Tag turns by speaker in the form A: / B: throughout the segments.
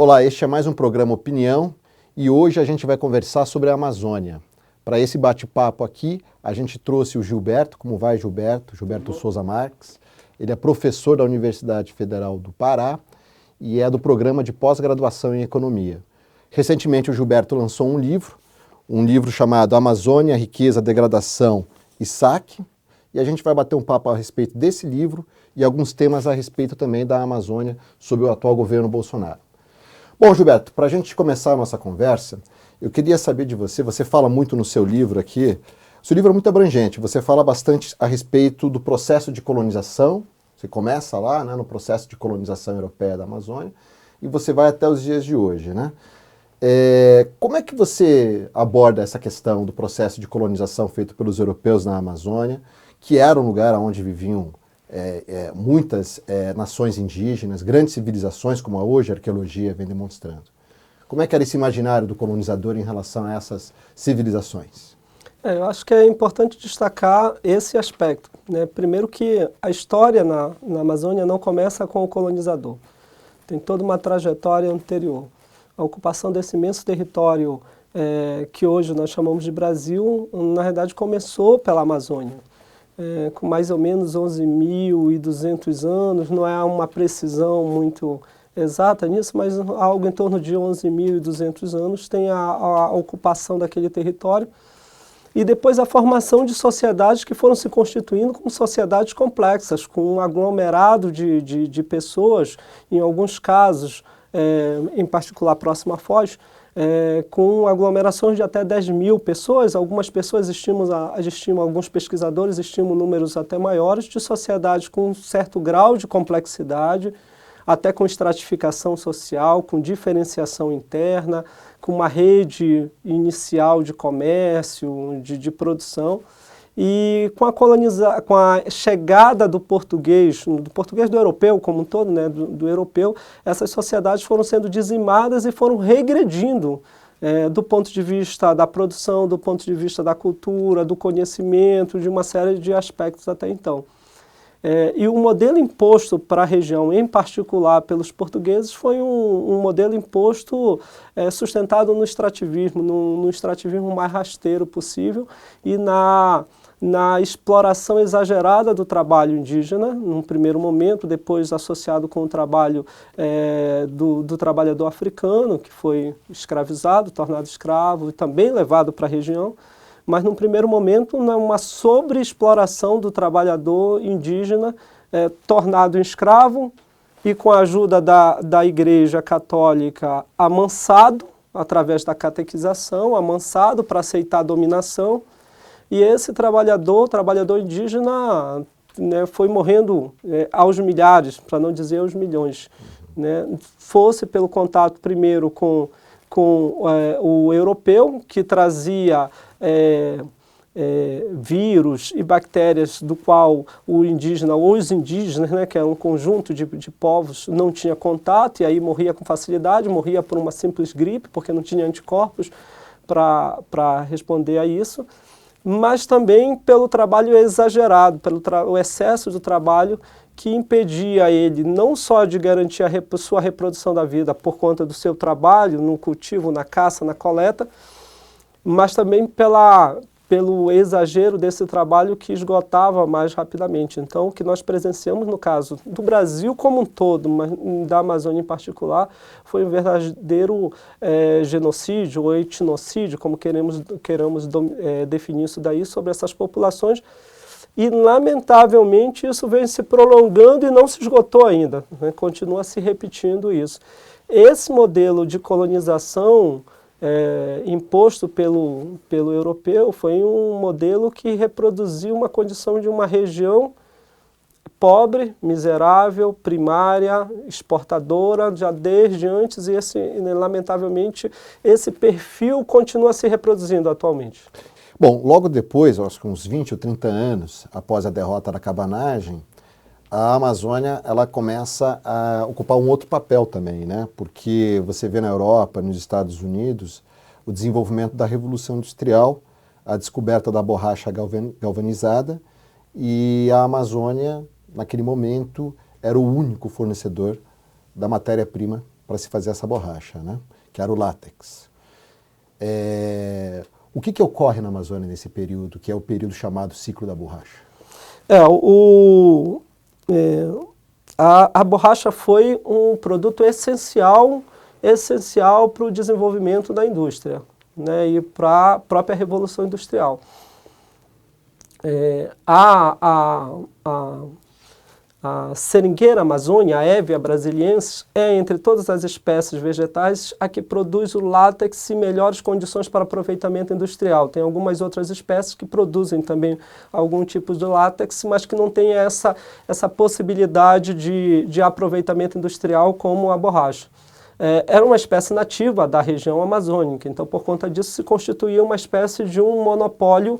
A: Olá, este é mais um programa Opinião e hoje a gente vai conversar sobre a Amazônia. Para esse bate-papo aqui, a gente trouxe o Gilberto. Como vai, Gilberto? Gilberto Souza Marques. Ele é professor da Universidade Federal do Pará e é do programa de pós-graduação em Economia. Recentemente o Gilberto lançou um livro chamado Amazônia, Riqueza, Degradação e Saque, e a gente vai bater um papo a respeito desse livro e alguns temas a respeito também da Amazônia sob o atual governo Bolsonaro. Bom, Gilberto, para a gente começar a nossa conversa, eu queria saber de você, você fala muito no seu livro aqui, seu livro é muito abrangente, você fala bastante a respeito do processo de colonização, você começa lá, né, no processo de colonização europeia da Amazônia, e você vai até os dias de hoje, né? Como é que você aborda essa questão do processo de colonização feito pelos europeus na Amazônia, que era um lugar onde viviam muitas nações indígenas, grandes civilizações, como hoje a arqueologia vem demonstrando? Como é que era esse imaginário do colonizador em relação a essas civilizações?
B: Eu acho que é importante destacar esse aspecto, né? Primeiro que a história na Amazônia não começa com o colonizador. Tem toda uma trajetória anterior. A ocupação desse imenso território que hoje nós chamamos de Brasil, na realidade começou pela Amazônia. Com mais ou menos 11.200 anos, não é uma precisão muito exata nisso, mas algo em torno de 11.200 anos tem a ocupação daquele território e depois a formação de sociedades que foram se constituindo como sociedades complexas, com um aglomerado de pessoas, em alguns casos, em particular próximo à Foz, com aglomerações de até 10.000 pessoas. Algumas pessoas estimam, alguns pesquisadores estimam números até maiores, de sociedades com um certo grau de complexidade, até com estratificação social, com diferenciação interna, com uma rede inicial de comércio, de produção. E com a chegada do português do europeu como um todo, né, do europeu, essas sociedades foram sendo dizimadas e foram regredindo do ponto de vista da produção, do ponto de vista da cultura, do conhecimento, de uma série de aspectos até então. E o modelo imposto para a região, em particular pelos portugueses, foi um modelo imposto sustentado no extrativismo, no extrativismo mais rasteiro possível e na exploração exagerada do trabalho indígena, num primeiro momento, depois associado com o trabalho do trabalhador africano, que foi escravizado, tornado escravo e também levado para a região, mas num primeiro momento uma sobreexploração do trabalhador indígena tornado escravo e com a ajuda da Igreja Católica amansado, através da catequização, amansado para aceitar a dominação. E esse trabalhador indígena, né, foi morrendo aos milhares, para não dizer aos milhões. Né? Fosse pelo contato primeiro com o europeu, que trazia vírus e bactérias do qual o indígena, ou os indígenas, né, que é um conjunto de povos, não tinha contato e aí morria com facilidade, morria por uma simples gripe, porque não tinha anticorpos para responder a isso. Mas também pelo trabalho exagerado, pelo excesso do trabalho que impedia ele não só de garantir a sua reprodução da vida por conta do seu trabalho no cultivo, na caça, na coleta, mas também pelo exagero desse trabalho que esgotava mais rapidamente. Então, o que nós presenciamos no caso do Brasil como um todo, mas da Amazônia em particular, foi um verdadeiro genocídio ou etnocídio, como queremos definir isso daí, sobre essas populações. E, lamentavelmente, isso vem se prolongando e não se esgotou ainda, né? Continua se repetindo isso. Esse modelo de colonização imposto pelo europeu foi um modelo que reproduziu uma condição de uma região pobre, miserável, primária, exportadora, já desde antes, e lamentavelmente esse perfil continua se reproduzindo atualmente.
A: Bom, logo depois, acho que uns 20 ou 30 anos após a derrota da cabanagem, a Amazônia ela começa a ocupar um outro papel também, né? Porque você vê na Europa, nos Estados Unidos, o desenvolvimento da Revolução Industrial, a descoberta da borracha galvanizada, e a Amazônia, naquele momento, era o único fornecedor da matéria-prima para se fazer essa borracha, né? Que era o látex. O que ocorre na Amazônia nesse período, que é o período chamado ciclo da borracha?
B: A borracha foi um produto essencial para o desenvolvimento da indústria, né, e para a própria Revolução Industrial. A seringueira amazônica, a Hevea brasiliensis, é, entre todas as espécies vegetais, a que produz o látex em melhores condições para aproveitamento industrial. Tem algumas outras espécies que produzem também algum tipo de látex, mas que não tem essa possibilidade de aproveitamento industrial como a borracha. Era uma espécie nativa da região amazônica, então por conta disso se constituía uma espécie de um monopólio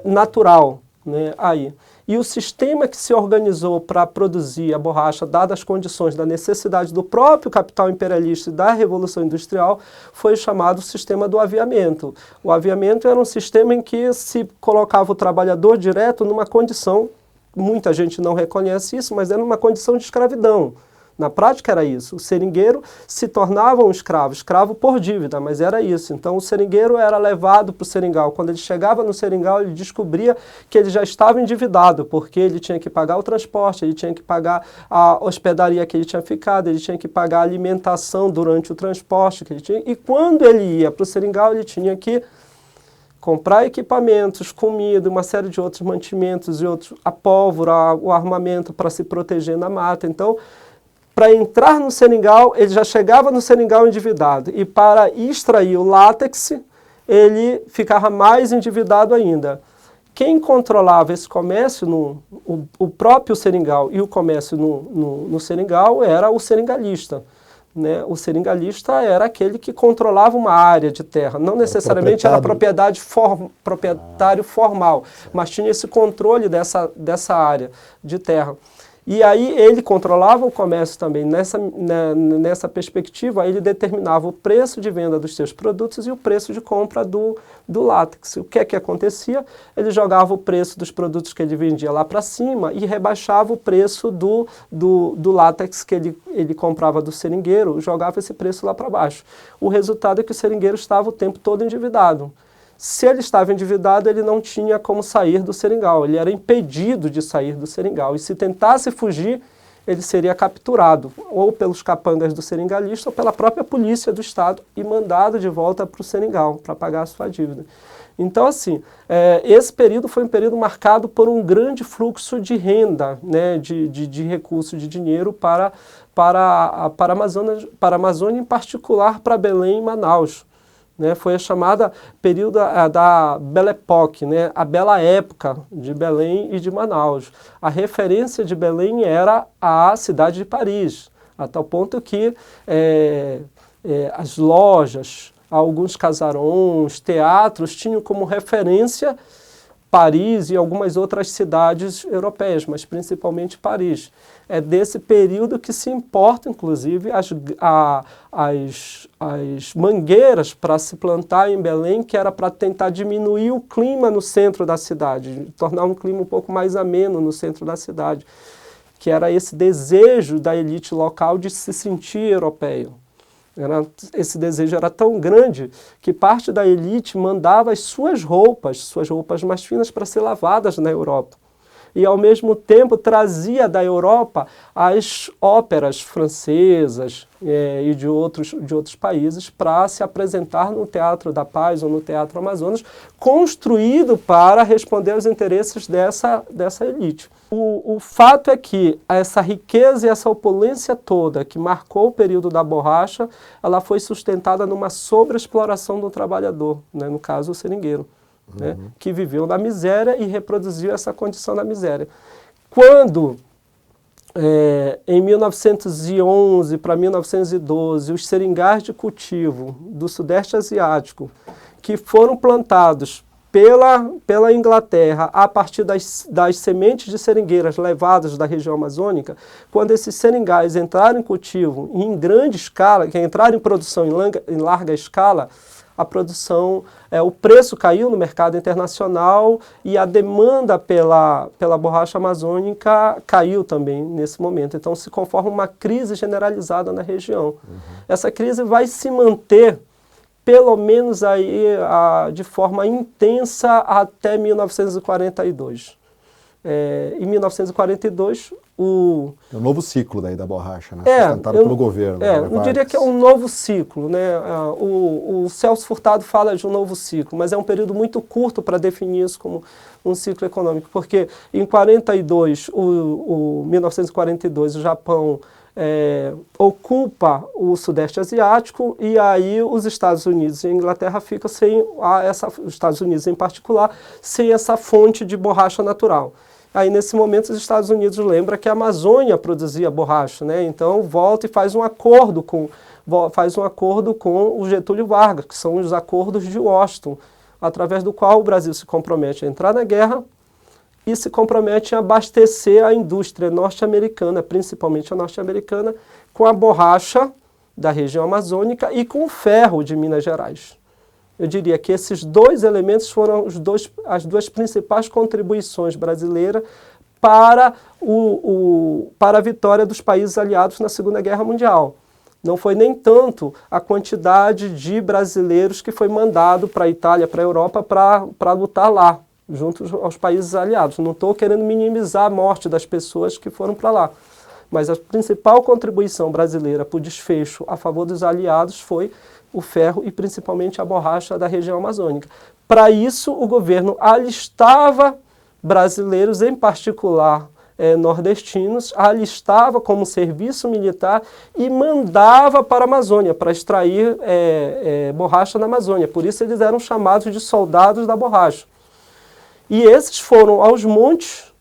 B: natural, né, aí. E o sistema que se organizou para produzir a borracha, dadas as condições da necessidade do próprio capital imperialista e da Revolução Industrial, foi chamado sistema do aviamento. O aviamento era um sistema em que se colocava o trabalhador direto numa condição, muita gente não reconhece isso, mas era uma condição de escravidão. Na prática era isso, o seringueiro se tornava um escravo por dívida, mas era isso. Então o seringueiro era levado para o seringal. Quando ele chegava no seringal, ele descobria que ele já estava endividado, porque ele tinha que pagar o transporte, ele tinha que pagar a hospedaria que ele tinha ficado, ele tinha que pagar a alimentação durante o transporte que ele tinha. E quando ele ia para o seringal, ele tinha que comprar equipamentos, comida, uma série de outros mantimentos, a pólvora, o armamento para se proteger na mata. Então, para entrar no seringal, ele já chegava no seringal endividado. E para extrair o látex, ele ficava mais endividado ainda. Quem controlava esse comércio, o próprio seringal e o comércio no seringal, era o seringalista. Né? O seringalista era aquele que controlava uma área de terra. Não necessariamente era proprietário formal, mas tinha esse controle dessa área de terra. E aí ele controlava o comércio também. Nessa perspectiva, ele determinava o preço de venda dos seus produtos e o preço de compra do látex. O que é que acontecia? Ele jogava o preço dos produtos que ele vendia lá para cima e rebaixava o preço do látex que ele comprava do seringueiro, jogava esse preço lá para baixo. O resultado é que o seringueiro estava o tempo todo endividado. Se ele estava endividado, ele não tinha como sair do seringal, ele era impedido de sair do seringal. E se tentasse fugir, ele seria capturado, ou pelos capangas do seringalista, ou pela própria polícia do estado, e mandado de volta para o seringal, para pagar a sua dívida. Então, assim, esse período foi um período marcado por um grande fluxo de renda, né, de recursos, de dinheiro para a Amazônia, em particular para Belém e Manaus. Né, foi a chamada período da Belle Époque, né, a bela época de Belém e de Manaus. A referência de Belém era a cidade de Paris, a tal ponto que as lojas, alguns casarões, teatros tinham como referência Paris e algumas outras cidades europeias, mas principalmente Paris. É desse período que se importa, inclusive, as mangueiras para se plantar em Belém, que era para tentar diminuir o clima no centro da cidade, tornar um clima um pouco mais ameno no centro da cidade, que era esse desejo da elite local de se sentir europeu. Esse desejo era tão grande que parte da elite mandava as suas roupas mais finas, para ser lavadas na Europa. E, ao mesmo tempo, trazia da Europa as óperas francesas e de outros países para se apresentar no Teatro da Paz ou no Teatro Amazonas, construído para responder aos interesses dessa elite. O fato é que essa riqueza e essa opulência toda que marcou o período da borracha, ela foi sustentada numa sobreexploração do trabalhador, né, no caso o seringueiro. Né, que viveu na miséria e reproduziu essa condição da miséria. Quando, em 1911 para 1912, os seringais de cultivo do Sudeste Asiático, que foram plantados pela Inglaterra a partir das sementes de seringueiras levadas da região amazônica, quando esses seringais entraram em cultivo em grande escala, que entraram em produção em larga escala, a produção, o preço caiu no mercado internacional e a demanda pela borracha amazônica caiu também nesse momento. Então se conforma uma crise generalizada na região. Essa crise vai se manter pelo menos aí, de forma intensa até 1942. Em 1942,
A: É um novo ciclo daí da borracha, né? Sustentado pelo governo.
B: Não diria que é um novo ciclo, né? O Celso Furtado fala de um novo ciclo, mas é um período muito curto para definir isso como um ciclo econômico, porque em 1942, o Japão ocupa o Sudeste Asiático e aí os Estados Unidos e a Inglaterra ficam sem, os Estados Unidos em particular, sem essa fonte de borracha natural. Aí, nesse momento, os Estados Unidos lembram que a Amazônia produzia borracha, né? Então, volta e faz um acordo com o Getúlio Vargas, que são os acordos de Washington, através do qual o Brasil se compromete a entrar na guerra e se compromete a abastecer a indústria norte-americana, principalmente a norte-americana, com a borracha da região amazônica e com o ferro de Minas Gerais. Eu diria que esses dois elementos foram as duas principais contribuições brasileiras para a vitória dos países aliados na Segunda Guerra Mundial. Não foi nem tanto a quantidade de brasileiros que foi mandado para a Itália, para a Europa, para lutar lá, junto aos países aliados. Não estou querendo minimizar a morte das pessoas que foram para lá. Mas a principal contribuição brasileira para o desfecho a favor dos aliados foi o ferro e principalmente a borracha da região amazônica. Para isso, o governo alistava brasileiros, em particular nordestinos, alistava como serviço militar e mandava para a Amazônia, para extrair borracha na Amazônia. Por isso eles eram chamados de soldados da borracha. E esses foram aos montes,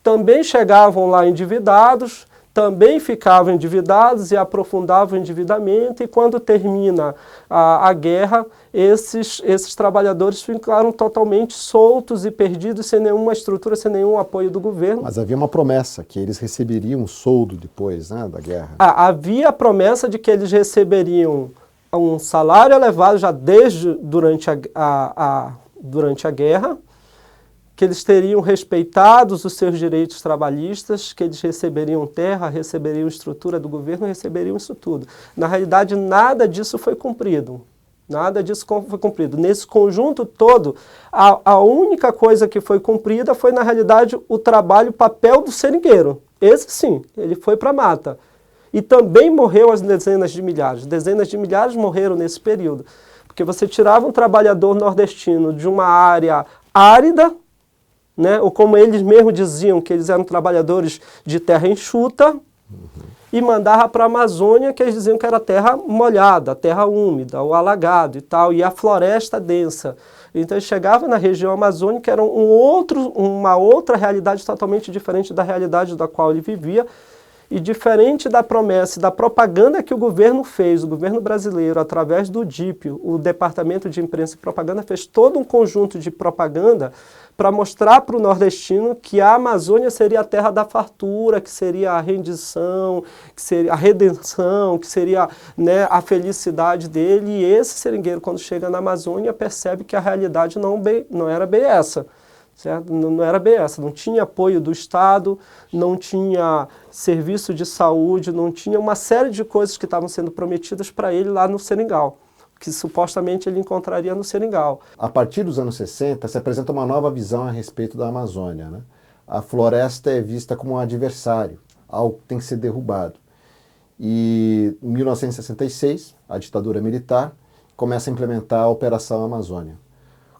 B: também chegavam lá endividados, também ficavam endividados e aprofundavam o endividamento, e quando termina a guerra, esses trabalhadores ficaram totalmente soltos e perdidos, sem nenhuma estrutura, sem nenhum apoio do governo.
A: Mas havia uma promessa, que eles receberiam um soldo depois, né, da guerra.
B: Havia a promessa de que eles receberiam um salário elevado já durante a guerra, que eles teriam respeitados os seus direitos trabalhistas, que eles receberiam terra, receberiam estrutura do governo, receberiam isso tudo. Na realidade, nada disso foi cumprido. Nada disso foi cumprido. Nesse conjunto todo, a única coisa que foi cumprida foi, na realidade, o trabalho, o papel do seringueiro. Esse sim, ele foi para a mata. E também morreu as dezenas de milhares. Dezenas de milhares morreram nesse período. Porque você tirava um trabalhador nordestino de uma área árida, né, ou como eles mesmos diziam, que eles eram trabalhadores de terra enxuta, e mandava para a Amazônia, que eles diziam que era terra molhada, terra úmida, o alagado e tal, e a floresta densa. Então eles chegavam na região amazônica, que era uma outra realidade totalmente diferente da realidade da qual ele vivia, e diferente da promessa e da propaganda que o governo fez, o governo brasileiro, através do DIP, o Departamento de Imprensa e Propaganda, fez todo um conjunto de propaganda para mostrar para o nordestino que a Amazônia seria a terra da fartura, que seria a rendição, que seria a redenção, que seria, né, a felicidade dele. E esse seringueiro, quando chega na Amazônia, percebe que a realidade não era bem essa. Certo? Não era bem essa, não tinha apoio do Estado, não tinha serviço de saúde, não tinha uma série de coisas que estavam sendo prometidas para ele lá no Seringal, que supostamente ele encontraria no Seringal.
A: A partir dos anos 60, se apresenta uma nova visão a respeito da Amazônia, né? A floresta é vista como um adversário, algo que tem que ser derrubado. E em 1966, a ditadura militar começa a implementar a Operação Amazônia.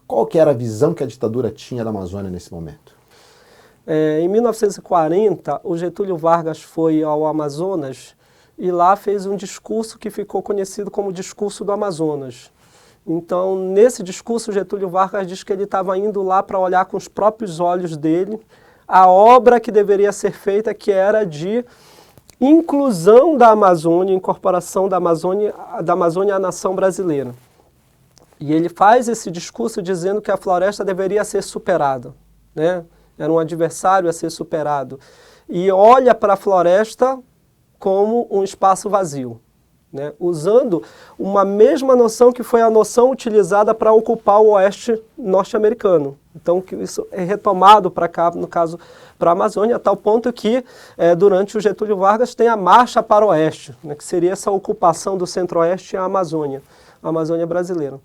A: Qual que era a visão que a ditadura tinha da Amazônia nesse momento?
B: Em 1940, o Getúlio Vargas foi ao Amazonas e lá fez um discurso que ficou conhecido como Discurso do Amazonas. Então, nesse discurso, Getúlio Vargas diz que ele estava indo lá para olhar com os próprios olhos dele a obra que deveria ser feita, que era de inclusão da Amazônia, incorporação da Amazônia à nação brasileira. E ele faz esse discurso dizendo que a floresta deveria ser superada, né? Era um adversário a ser superado. E olha para a floresta como um espaço vazio, né, usando uma mesma noção que foi a noção utilizada para ocupar o oeste norte-americano. Então, que isso é retomado para cá, no caso, para a Amazônia, a tal ponto que, durante o Getúlio Vargas, tem a Marcha para o Oeste, né, que seria essa ocupação do centro-oeste e a Amazônia brasileira.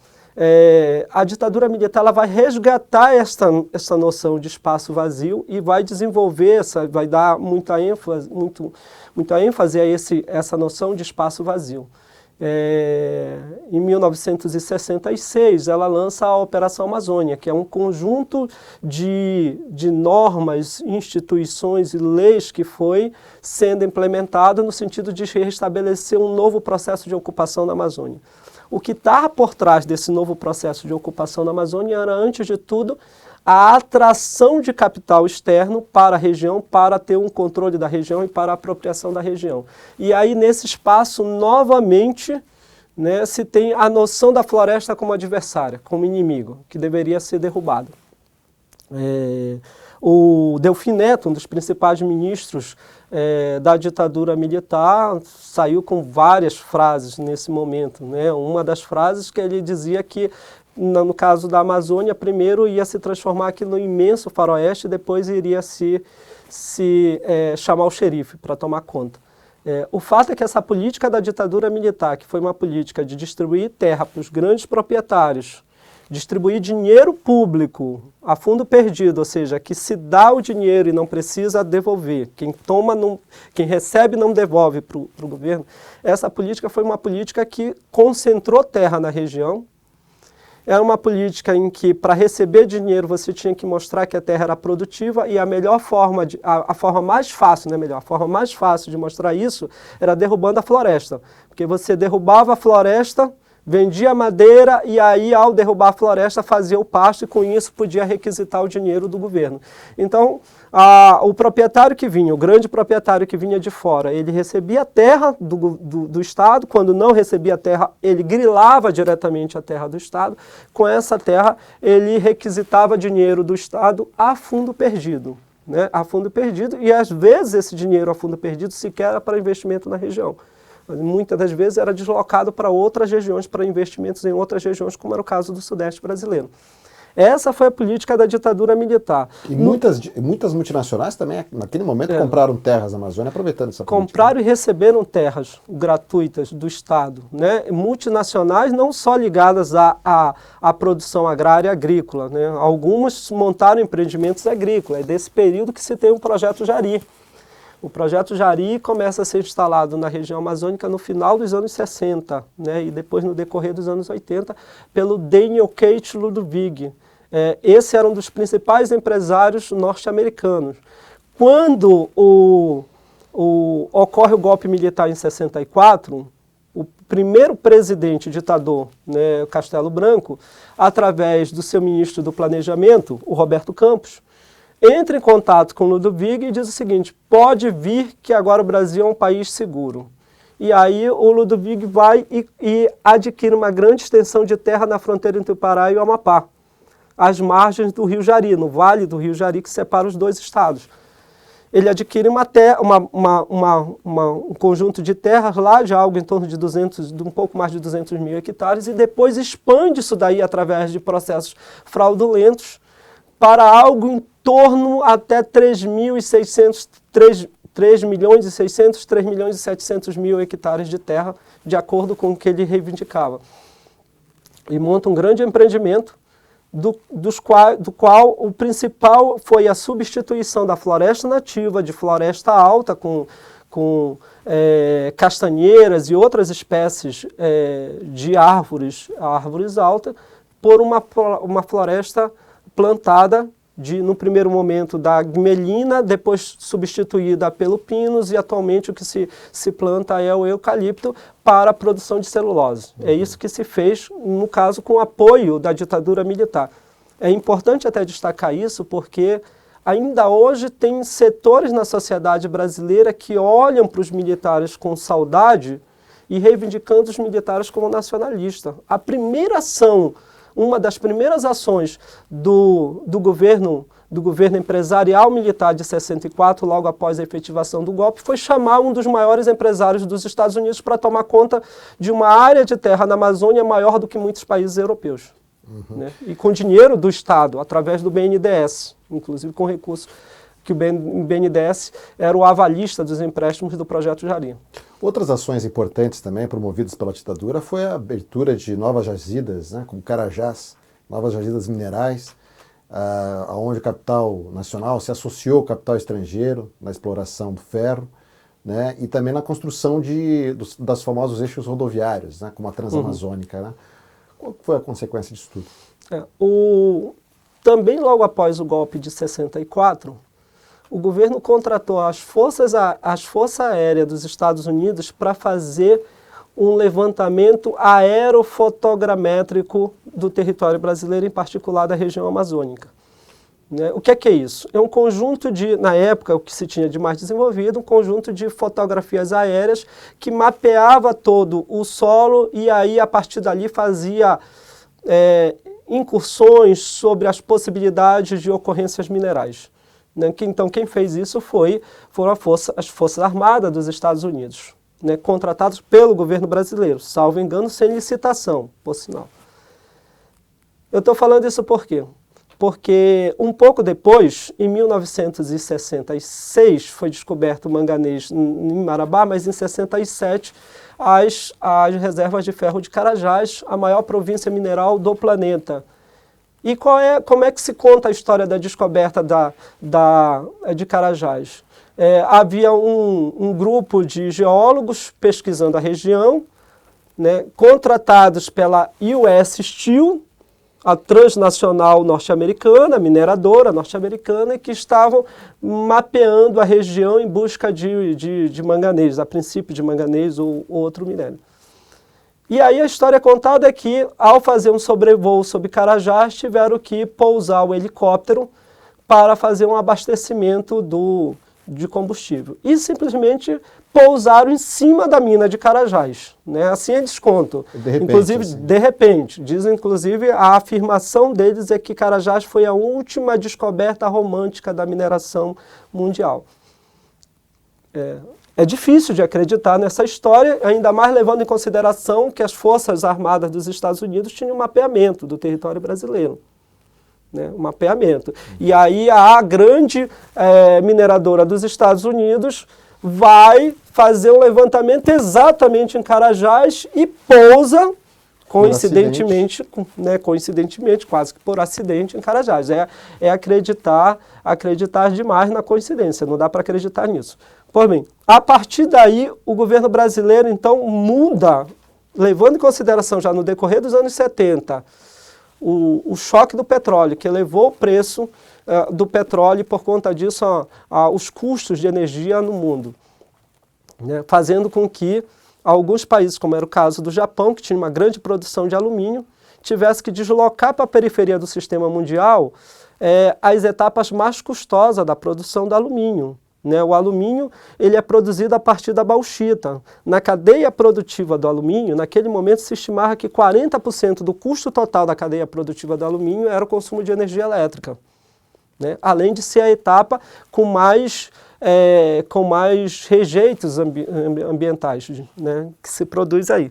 B: A ditadura militar ela vai resgatar essa noção de espaço vazio e vai desenvolver, vai dar muita ênfase a essa noção de espaço vazio. Em 1966, ela lança a Operação Amazônia, que é um conjunto de normas, instituições e leis que foi sendo implementado no sentido de restabelecer um novo processo de ocupação da Amazônia. O que está por trás desse novo processo de ocupação da Amazônia era, antes de tudo, a atração de capital externo para a região, para ter um controle da região e para a apropriação da região. E aí, nesse espaço, novamente, né, se tem a noção da floresta como adversária, como inimigo, que deveria ser derrubado. O Delfim Neto, um dos principais ministros da ditadura militar, saiu com várias frases nesse momento, né? Uma das frases que ele dizia que, no caso da Amazônia, primeiro ia se transformar aqui no imenso faroeste, depois iria se chamar o xerife para tomar conta. O fato é que essa política da ditadura militar, que foi uma política de distribuir terra para os grandes proprietários, distribuir dinheiro público a fundo perdido, ou seja, que se dá o dinheiro e não precisa devolver, quem recebe não devolve para o governo, essa política foi uma política que concentrou terra na região. Era uma política em que, para receber dinheiro, você tinha que mostrar que a terra era produtiva, e a melhor forma, a forma mais fácil de mostrar isso era derrubando a floresta, porque você derrubava a floresta, vendia madeira e aí, ao derrubar a floresta, fazia o pasto e com isso podia requisitar o dinheiro do governo. Então, o proprietário que vinha, o grande proprietário que vinha de fora, ele recebia a terra do Estado. Quando não recebia a terra, ele grilava diretamente a terra do Estado. Com essa terra, ele requisitava dinheiro do Estado a fundo perdido, né? A fundo perdido, e às vezes esse dinheiro a fundo perdido sequer era para investimento na região. Muitas das vezes era deslocado para outras regiões, para investimentos em outras regiões, como era o caso do Sudeste brasileiro. Essa foi a política da ditadura militar.
A: E muitas multinacionais também, naquele momento, compraram terras na Amazônia, aproveitando essa política.
B: Compraram e receberam terras gratuitas do Estado, né? Multinacionais não só ligadas à produção agrária e agrícola, né? Algumas montaram empreendimentos agrícolas. É desse período que se tem o Projeto Jari. O Projeto Jari começa a ser instalado na região amazônica no final dos anos 60, né, e depois no decorrer dos anos 80, pelo Daniel Kate Ludwig. Esse era um dos principais empresários norte-americanos. Quando ocorre o golpe militar em 64, o primeiro presidente ditador, né, Castelo Branco, através do seu ministro do Planejamento, o Roberto Campos, entra em contato com o Ludwig e diz o seguinte: pode vir que agora o Brasil é um país seguro. E aí o Ludwig vai e adquire uma grande extensão de terra na fronteira entre o Pará e o Amapá, às margens do Rio Jari, no vale do Rio Jari, que separa os dois estados. Ele adquire um conjunto de terras lá, de algo em torno de um pouco mais de 200 mil hectares, e depois expande isso daí através de processos fraudulentos para algo em torno até 3 milhões e 700 mil hectares de terra, de acordo com o que ele reivindicava. E monta um grande empreendimento, do qual o principal foi a substituição da floresta nativa, de floresta alta, com castanheiras e outras espécies de árvores altas, por uma floresta plantada no primeiro momento da melina, depois substituída pelo pinus, e atualmente o que se planta é o eucalipto para a produção de celulose. É isso que se fez, no caso, com o apoio da ditadura militar. É importante até destacar isso porque ainda hoje tem setores na sociedade brasileira que olham para os militares com saudade e reivindicando os militares como nacionalistas. A primeira ação, uma das primeiras ações do governo do governo empresarial militar de 64, logo após a efetivação do golpe, foi chamar um dos maiores empresários dos Estados Unidos para tomar conta de uma área de terra na Amazônia maior do que muitos países europeus. Né? E com dinheiro do Estado, através do BNDES, inclusive com recursos que o BNDES era o avalista dos empréstimos do Projeto Jari.
A: Outras ações importantes também promovidas pela ditadura foi a abertura de novas jazidas, né, como Carajás, novas jazidas minerais, onde o capital nacional se associou ao capital estrangeiro na exploração do ferro, né, e também na construção das famosos eixos rodoviários, né, como a Transamazônica. Né? Qual foi a consequência disso tudo?
B: Também logo após o golpe de 64, o governo contratou as Forças Aéreas dos Estados Unidos para fazer um levantamento aerofotogramétrico do território brasileiro, em particular da região amazônica. Né? O que é isso? É um conjunto de, na época, o que se tinha de mais desenvolvido, um conjunto de fotografias aéreas que mapeava todo o solo e aí, a partir dali, fazia incursões sobre as possibilidades de ocorrências minerais. Né? Então, quem fez isso foram as Forças Armadas dos Estados Unidos, né? Contratados pelo governo brasileiro, salvo engano, sem licitação, por sinal. Eu estou falando isso por quê? Porque um pouco depois, em 1966, foi descoberto o manganês em Marabá, mas em 67, as reservas de ferro de Carajás, a maior província mineral do planeta. E como é que se conta a história da descoberta de Carajás? Havia um grupo de geólogos pesquisando a região, né, contratados pela US Steel, a transnacional norte-americana, mineradora norte-americana, que estavam mapeando a região em busca de manganês, a princípio de manganês ou outro minério. E aí a história contada é que, ao fazer um sobrevoo sobre Carajás, tiveram que pousar o helicóptero para fazer um abastecimento de combustível. E simplesmente pousaram em cima da mina de Carajás. Né? Assim eles contam. Inclusive, de repente. Dizem, inclusive, a afirmação deles é que Carajás foi a última descoberta romântica da mineração mundial. É difícil de acreditar nessa história, ainda mais levando em consideração que as Forças Armadas dos Estados Unidos tinham um mapeamento do território brasileiro. Né? Um mapeamento. E aí a grande mineradora dos Estados Unidos vai fazer um levantamento exatamente em Carajás e pousa, coincidentemente, quase que por acidente, em Carajás. É acreditar demais na coincidência, não dá para acreditar nisso. Pois bem, a partir daí, o governo brasileiro, então, muda, levando em consideração já no decorrer dos anos 70, o choque do petróleo, que elevou o preço do petróleo e, por conta disso, os custos de energia no mundo, né, fazendo com que alguns países, como era o caso do Japão, que tinha uma grande produção de alumínio, tivesse que deslocar para a periferia do sistema mundial as etapas mais custosas da produção do alumínio. Né? O alumínio ele é produzido a partir da bauxita. Na cadeia produtiva do alumínio, naquele momento se estimava que 40% do custo total da cadeia produtiva do alumínio era o consumo de energia elétrica. Né? Além de ser a etapa com mais rejeitos ambientais, né, que se produz aí.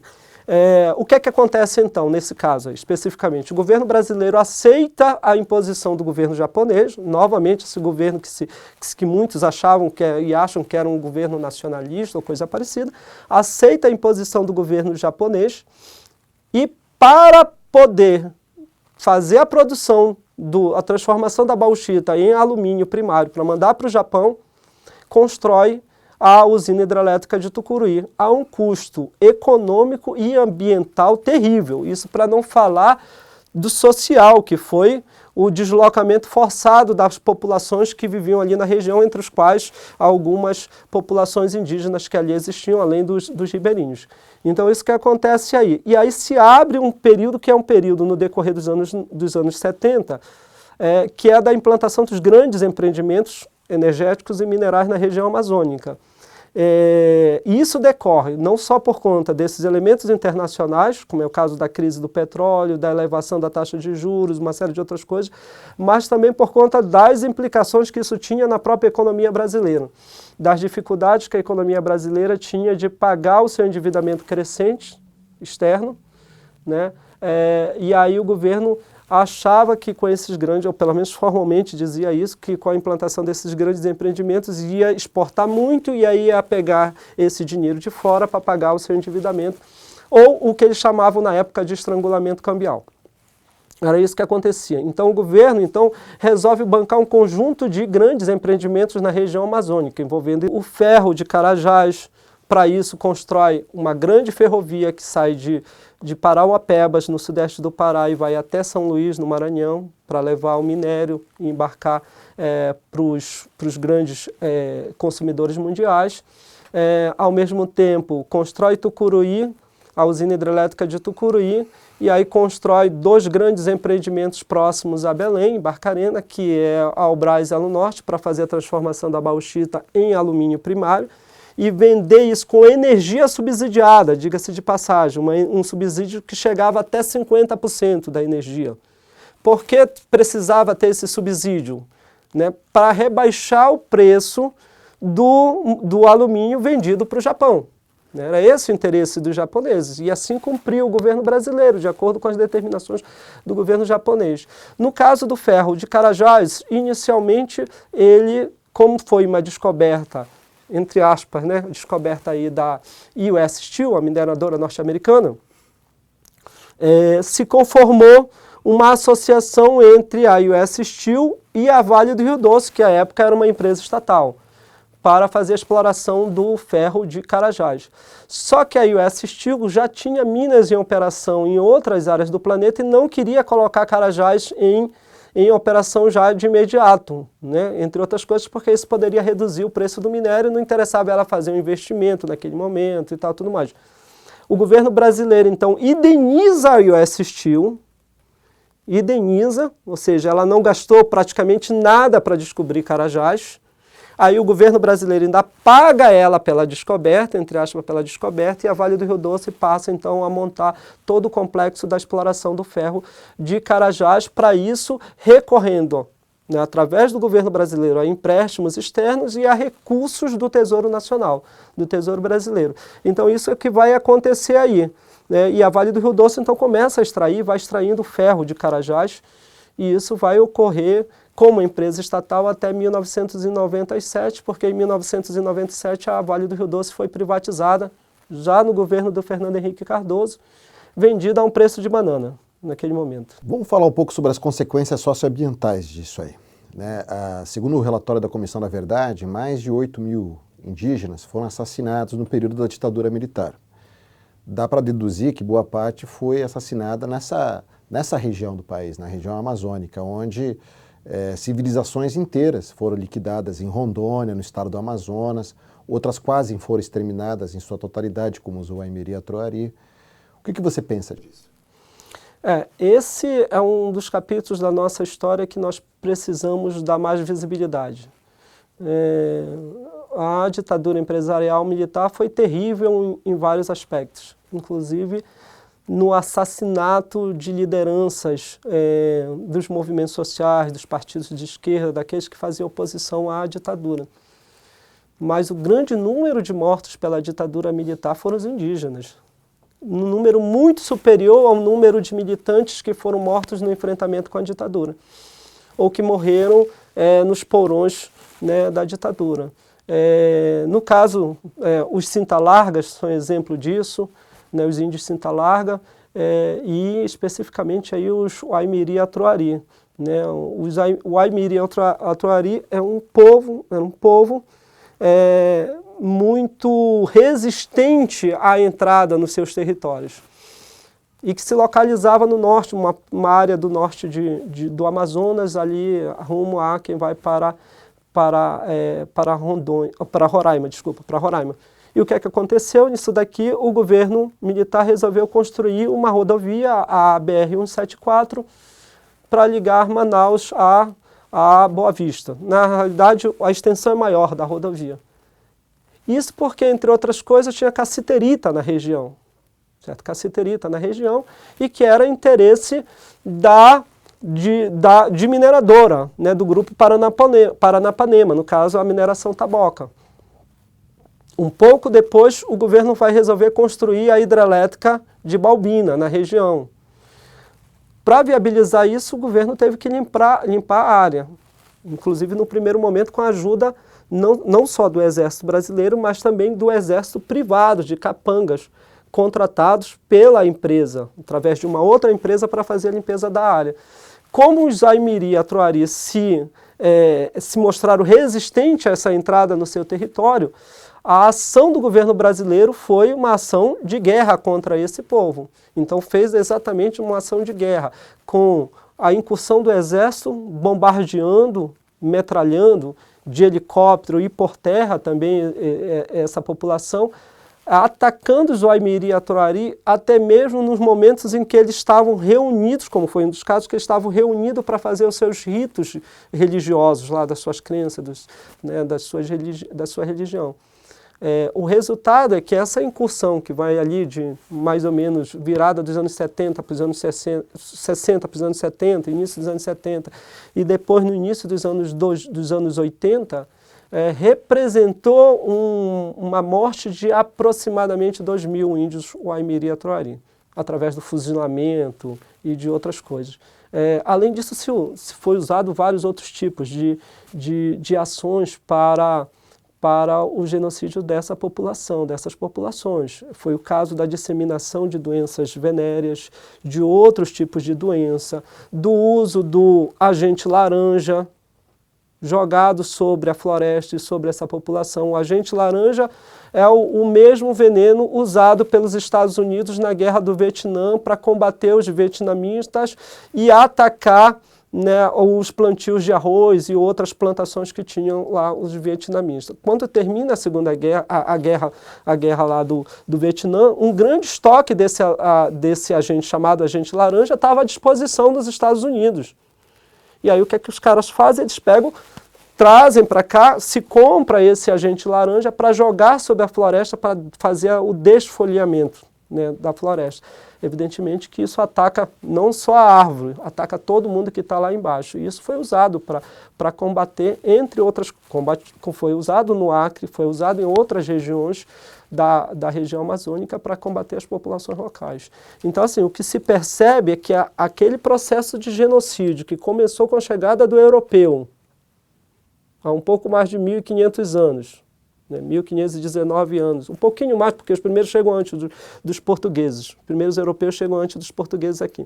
B: O que é que acontece então, nesse caso, especificamente? O governo brasileiro aceita a imposição do governo japonês, novamente esse governo que muitos achavam e acham que era um governo nacionalista ou coisa parecida, aceita a imposição do governo japonês e, para poder fazer a produção, a transformação da bauxita em alumínio primário para mandar para o Japão, constrói a usina hidrelétrica de Tucuruí a um custo econômico e ambiental terrível. Isso para não falar do social, que foi o deslocamento forçado das populações que viviam ali na região, entre os quais algumas populações indígenas que ali existiam, além dos ribeirinhos. Então isso que acontece aí. E aí se abre um período que é um período no decorrer dos anos 70, que é da implantação dos grandes empreendimentos energéticos e minerais na região amazônica. E isso decorre não só por conta desses elementos internacionais, como é o caso da crise do petróleo, da elevação da taxa de juros, uma série de outras coisas, mas também por conta das implicações que isso tinha na própria economia brasileira, das dificuldades que a economia brasileira tinha de pagar o seu endividamento crescente externo, né? E aí o governo achava que com esses grandes, ou pelo menos formalmente dizia isso, que com a implantação desses grandes empreendimentos ia exportar muito e aí ia pegar esse dinheiro de fora para pagar o seu endividamento, ou o que eles chamavam na época de estrangulamento cambial. Era isso que acontecia. Então o governo resolve bancar um conjunto de grandes empreendimentos na região amazônica, envolvendo o ferro de Carajás. Para isso constrói uma grande ferrovia que sai de Parauapebas, no sudeste do Pará, e vai até São Luís, no Maranhão, para levar o minério e embarcar para os grandes consumidores mundiais. Ao mesmo tempo, constrói Tucuruí, a usina hidrelétrica de Tucuruí, e aí constrói 2 grandes empreendimentos próximos a Belém, Barcarena, que é a Albras e Alo Norte, para fazer a transformação da bauxita em alumínio primário, e vender isso com energia subsidiada, diga-se de passagem, um subsídio que chegava até 50% da energia. Por que precisava ter esse subsídio? Né? Para rebaixar o preço do alumínio vendido para o Japão. Era esse o interesse dos japoneses, e assim cumpriu o governo brasileiro, de acordo com as determinações do governo japonês. No caso do ferro de Carajás, inicialmente ele, como foi uma descoberta, entre aspas, né, descoberta aí da US Steel, a mineradora norte-americana, se conformou uma associação entre a US Steel e a Vale do Rio Doce, que à época era uma empresa estatal, para fazer a exploração do ferro de Carajás. Só que a US Steel já tinha minas em operação em outras áreas do planeta e não queria colocar Carajás em operação já de imediato, né? Entre outras coisas porque isso poderia reduzir o preço do minério, não interessava ela fazer um investimento naquele momento e tal, tudo mais. O governo brasileiro, então, indeniza a US Steel, ou seja, ela não gastou praticamente nada para descobrir Carajás. Aí o governo brasileiro ainda paga ela pela descoberta, entre aspas, pela descoberta, e a Vale do Rio Doce passa então a montar todo o complexo da exploração do ferro de Carajás, para isso recorrendo, né, através do governo brasileiro, a empréstimos externos e a recursos do Tesouro Nacional, do Tesouro Brasileiro. Então isso é o que vai acontecer aí. Né? E a Vale do Rio Doce então começa a extrair, vai extraindo ferro de Carajás, e isso vai ocorrer como empresa estatal até 1997, porque em 1997 a Vale do Rio Doce foi privatizada, já no governo do Fernando Henrique Cardoso, vendida a um preço de banana, naquele momento.
A: Vamos falar um pouco sobre as consequências socioambientais disso aí. Né? Segundo o relatório da Comissão da Verdade, mais de 8 mil indígenas foram assassinados no período da ditadura militar. Dá para deduzir que boa parte foi assassinada nessa região do país, na região amazônica, onde civilizações inteiras foram liquidadas em Rondônia, no estado do Amazonas, outras quase foram exterminadas em sua totalidade, como os Uaimiri e Atroari. O que você pensa disso?
B: Esse é um dos capítulos da nossa história que nós precisamos dar mais visibilidade. A ditadura empresarial militar foi terrível em vários aspectos, inclusive no assassinato de lideranças dos movimentos sociais, dos partidos de esquerda, daqueles que faziam oposição à ditadura. Mas o grande número de mortos pela ditadura militar foram os indígenas. Um número muito superior ao número de militantes que foram mortos no enfrentamento com a ditadura, ou que morreram nos porões, né, da ditadura. No caso, os Cinta-Largas são exemplo disso, né, os índios Cinta-Larga, e especificamente aí os Uaimiri e Atroari. Né? O Uaimiri e Atroari era um povo muito resistente à entrada nos seus territórios e que se localizava no norte, uma área do norte do Amazonas, ali rumo a quem vai para Roraima. E o que é que aconteceu? Nisso daqui, o governo militar resolveu construir uma rodovia, a BR-174, para ligar Manaus a Boa Vista. Na realidade, a extensão é maior da rodovia. Isso porque, entre outras coisas, tinha cassiterita na região, certo? Cassiterita na região, e que era interesse de mineradora, né, do grupo Paranapanema, no caso a mineração Taboca. Um pouco depois, o governo vai resolver construir a hidrelétrica de Balbina, na região. Para viabilizar isso, o governo teve que limpar a área, inclusive no primeiro momento com a ajuda não só do Exército Brasileiro, mas também do Exército privado, de capangas, contratados pela empresa, através de uma outra empresa para fazer a limpeza da área. Como os Aimiri e Atuari se mostraram resistentes a essa entrada no seu território, a ação do governo brasileiro foi uma ação de guerra contra esse povo. Então fez exatamente uma ação de guerra, com a incursão do exército bombardeando, metralhando de helicóptero e por terra também essa população, atacando os Aimiri e Atuari até mesmo nos momentos em que eles estavam reunidos, como foi um dos casos, que eles estavam reunidos para fazer os seus ritos religiosos lá, das suas crenças, da sua religião. O resultado é que essa incursão que vai ali de mais ou menos virada dos anos 70 para os anos 60 para os anos 70, início dos anos 70 e depois no início dos anos 80, representou uma morte de aproximadamente 2.000 índios Aimiri e Atuari, através do fuzilamento e de outras coisas. Além disso, se foi usado vários outros tipos de ações para o genocídio dessa população, dessas populações. Foi o caso da disseminação de doenças venéreas, de outros tipos de doença, do uso do agente laranja jogado sobre a floresta e sobre essa população. O agente laranja é o mesmo veneno usado pelos Estados Unidos na Guerra do Vietnã para combater os vietnamitas e atacar, né, os plantios de arroz e outras plantações que tinham lá os vietnamistas. Quando termina a Segunda Guerra, a guerra lá do Vietnã, um grande estoque desse agente chamado agente laranja estava à disposição dos Estados Unidos. E aí o que é que os caras fazem? Eles trazem para cá, se compra esse agente laranja para jogar sobre a floresta, para fazer o desfolhamento, né, da floresta. Evidentemente que isso ataca não só a árvore, ataca todo mundo que está lá embaixo. E isso foi usado para combater, entre outras, foi usado no Acre, foi usado em outras regiões da região amazônica para combater as populações locais. Então, assim, o que se percebe é que aquele processo de genocídio que começou com a chegada do europeu, há um pouco mais de 1.500 anos, 1.519 anos, um pouquinho mais, porque os primeiros chegam antes dos portugueses, os primeiros europeus chegam antes dos portugueses aqui.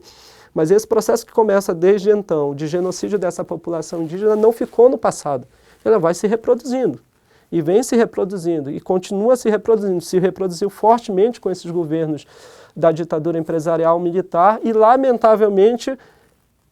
B: Mas esse processo que começa desde então, de genocídio dessa população indígena, não ficou no passado, ela vai se reproduzindo. E vem se reproduzindo, e continua se reproduziu fortemente com esses governos da ditadura empresarial militar e, lamentavelmente,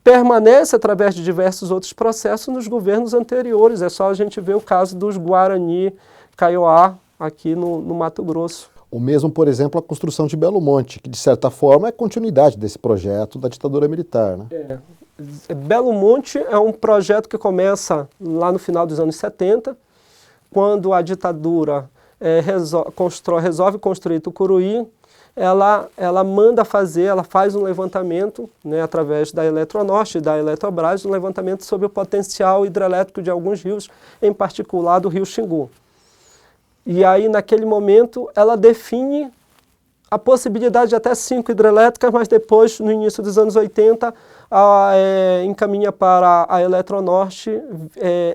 B: permanece através de diversos outros processos nos governos anteriores. É só a gente ver o caso dos Guarani Kaiowá aqui no Mato Grosso.
A: O mesmo, por exemplo, a construção de Belo Monte, que de certa forma é continuidade desse projeto da ditadura militar, né?
B: Belo Monte é um projeto que começa lá no final dos anos 70, quando a ditadura resolve construir Tucuruí. Ela manda fazer, ela faz um levantamento, né, através da Eletronorte e da Eletrobras, um levantamento sobre o potencial hidrelétrico de alguns rios, em particular do rio Xingu. E aí, naquele momento, ela define a possibilidade de até 5 hidrelétricas, mas depois, no início dos anos 80, encaminha para a Eletronorte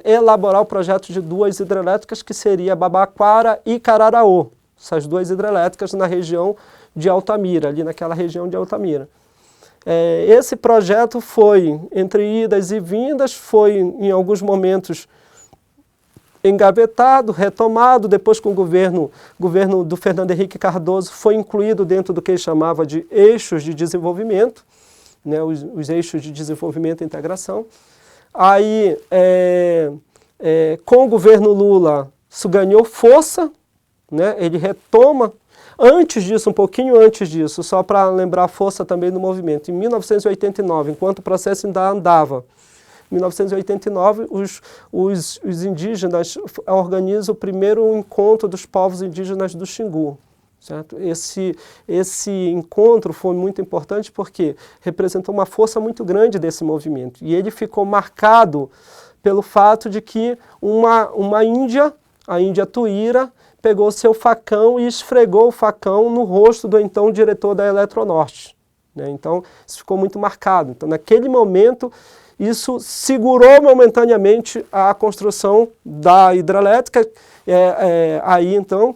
B: elaborar o projeto de 2 hidrelétricas, que seria Babaquara e Cararaú, essas 2 hidrelétricas na região de Altamira, ali naquela região de Altamira. Esse projeto foi, entre idas e vindas, foi em alguns momentos engavetado, retomado, depois com o governo do Fernando Henrique Cardoso foi incluído dentro do que ele chamava de eixos de desenvolvimento, né, os eixos de desenvolvimento e integração. Aí, com o governo Lula, isso ganhou força, né, ele retoma. Antes disso, um pouquinho antes disso, só para lembrar a força também do movimento, em 1989, enquanto o processo ainda andava, Em 1989, os indígenas organizam o primeiro encontro dos povos indígenas do Xingu. Certo? Esse encontro foi muito importante porque representou uma força muito grande desse movimento. E ele ficou marcado pelo fato de que uma índia, a Índia Tuíra, pegou seu facão e esfregou o facão no rosto do então diretor da Eletronorte. Né? Então, isso ficou muito marcado. Então, naquele momento, isso segurou momentaneamente a construção da hidrelétrica. Aí, então,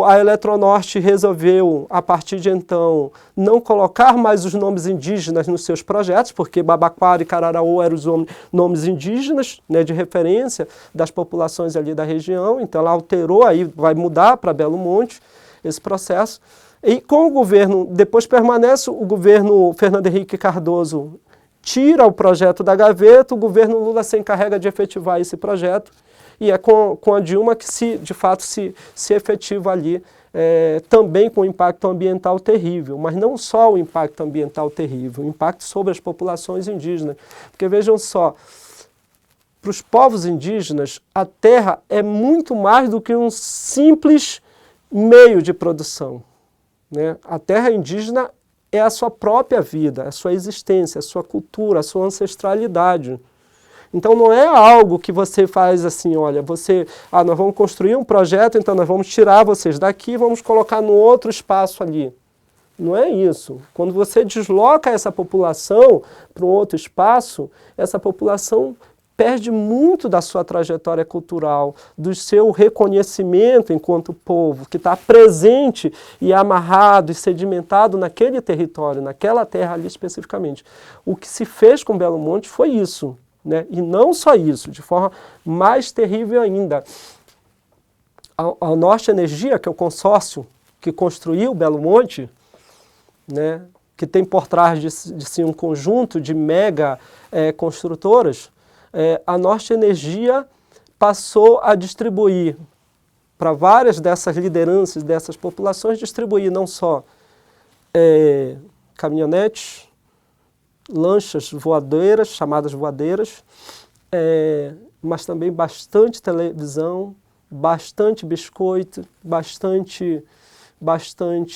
B: a Eletronorte resolveu, a partir de então, não colocar mais os nomes indígenas nos seus projetos, porque Babaquara e Cararaú eram os nomes indígenas, né, de referência das populações ali da região. Então ela alterou, aí vai mudar para Belo Monte esse processo. E com o governo, depois permanece o governo Fernando Henrique Cardoso, tira o projeto da gaveta, o governo Lula se encarrega de efetivar esse projeto. E é com a Dilma que, de fato, se efetiva ali, também com um impacto ambiental terrível. Mas não só o impacto ambiental terrível, o impacto sobre as populações indígenas. Porque, vejam só, para os povos indígenas, a terra é muito mais do que um simples meio de produção. Né? A terra indígena é a sua própria vida, a sua existência, a sua cultura, a sua ancestralidade. Então não é algo que você faz assim, olha, nós vamos construir um projeto, então nós vamos tirar vocês daqui e vamos colocar no outro espaço ali. Não é isso. Quando você desloca essa população para um outro espaço, essa população perde muito da sua trajetória cultural, do seu reconhecimento enquanto povo, que está presente e amarrado e sedimentado naquele território, naquela terra ali especificamente. O que se fez com Belo Monte foi isso. Né? E não só isso, de forma mais terrível ainda. A Norte Energia, que é o consórcio que construiu Belo Monte, né, que tem por trás de si um conjunto de mega construtoras, a Norte Energia passou a distribuir para várias dessas lideranças, dessas populações, distribuir não só caminhonetes, lanchas voadeiras, chamadas voadeiras, mas também bastante televisão, bastante biscoito, bastante